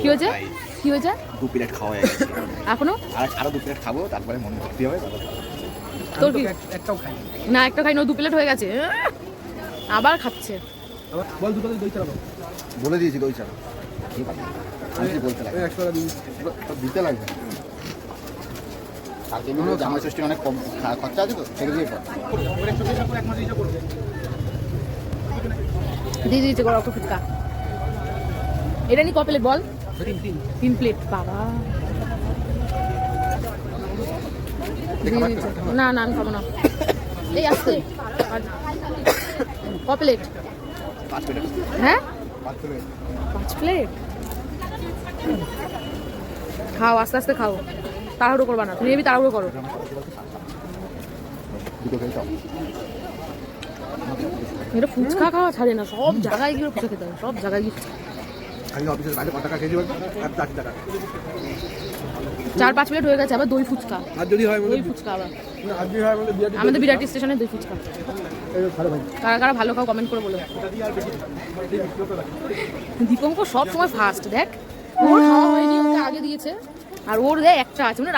কি হয়েছে কি হয়েছে 2 প্লেট খাওয়া হয়ে গেছে এখনো আরো 2 প্লেট খাবো তারপরে মন ভর্তি হবে তোর কি একটাও খাই না একটা খাই না 2 প্লেট হয়ে গেছে আবার খাচ্ছে বল দুটো দই চালাবো বলে দিয়েছি দই চাল আমি কি বলতে লাগে 100 টাকা দিন দিতে লাগবে কালকে মনে হয় জামাই ষষ্ঠী অনেক কম খরচা আছে তো সেটা দিয়ে কর দিয়ে দিয়েছে গরম ফুচকা এটা নি ক প্লেট বল 3 প্লেট বাবা দিয়ে দিয়েছে। না না আমি খাবো না এই আসতে ক প্লেট 5 প্লেট হ্যাঁ 5 প্লেট 5 প্লেট খাও আস্তে আস্তে খাও তাড়াহুড়ো করবা না তুমি তাড়াহুড়ো করো দুটো খেয়ে যাও এটা ফুচকা খাওয়া ছাড়ে না সব জায়গায় গিয়ে ফুচকা খেতে হবে সব জায়গায় গিয়ে আমি অফিসের বাইরে কত টাকা খেয়েছি বলতো 80 টাকা 4-5 প্লেট হয়ে গেছে আবার দই ফুচকা আর যদি হয় দই ফুচকা আবার আর যদি হয় বিয়াটি আমাদের বিরাটি স্টেশনে দই ফুচকা ভালো ভাই কারা কারা ভালো খাও কমেন্ট করে বলো দীপঙ্কর সব সময় ফার্স্ট দেখ ওর খাওয়া হয়নি ওকে আগে দিয়েছে আর ওর দেয় একটা আছে মানে